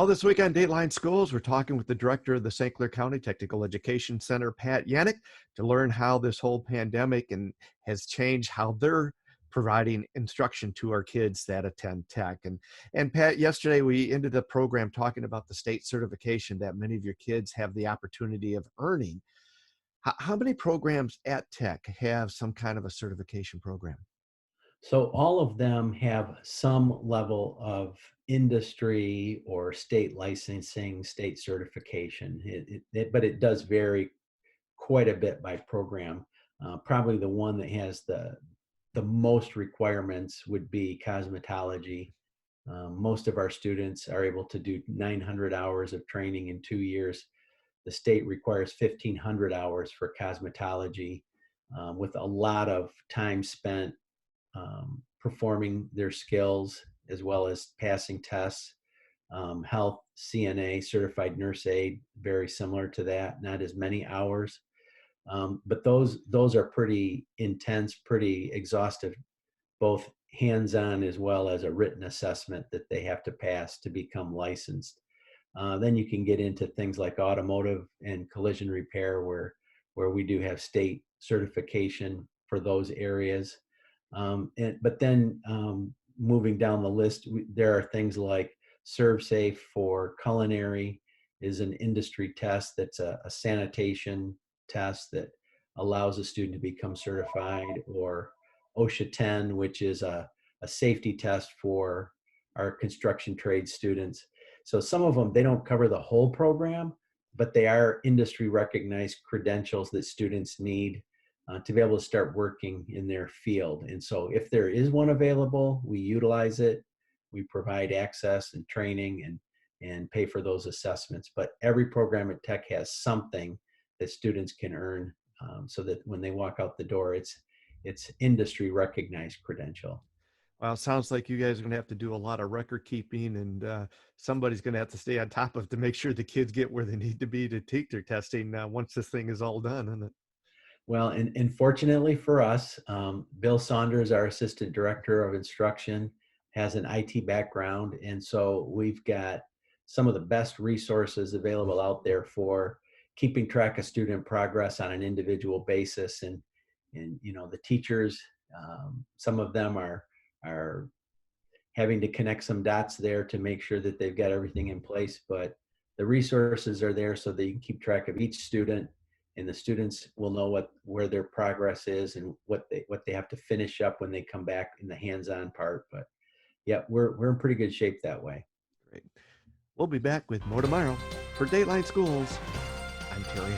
All this week on Dateline Schools, we're talking with the director of the St. Clair County Technical Education Center, Pat Yanik, to learn how this whole pandemic has changed how they're providing instruction to our kids that attend tech. And Pat, yesterday we ended the program talking about the state certification that many of your kids have the opportunity of earning. How many programs at Tech have some kind of a certification program? So all of them have some level of industry or state licensing, state certification. But it does vary quite a bit by program. Probably the one that has the most requirements would be cosmetology. Most of our students are able to do 900 hours of training in 2 years. The state requires 1,500 hours for cosmetology, with a lot of time spent performing their skills as well as passing tests. Health, CNA, certified nurse aide, very similar to that, not as many hours. But those are pretty intense, pretty exhaustive, both hands-on as well as a written assessment that they have to pass to become licensed. Then you can get into things like automotive and collision repair, where we do have state certification for those areas. But then moving down the list, there are things like ServSafe for culinary is an industry test that's a sanitation test that allows a student to become certified, or OSHA 10, which is a safety test for our construction trade students. So some of them, they don't cover the whole program, but they are industry recognized credentials that students need to be able to start working in their field. And so if there is one available, we utilize it. We provide access and training and pay for those assessments. But every program at Tech has something that students can earn, so that when they walk out the door, it's industry recognized credential. Well, it sounds like you guys are going to have to do a lot of record keeping, and somebody's going to have to stay on top of to make sure the kids get where they need to be to take their testing once this thing is all done, isn't it? Well, and fortunately for us, Bill Saunders, our Assistant Director of Instruction, has an IT background. And so we've got some of the best resources available out there for keeping track of student progress on an individual basis. And the teachers, some of them are having to connect some dots there to make sure that they've got everything in place. But the resources are there so that you can keep track of each student, and the students will know where their progress is and what they have to finish up when they come back in the hands-on part. But yeah, we're in pretty good shape that way. Great. We'll be back with more tomorrow. For Dateline Schools, I'm Terry.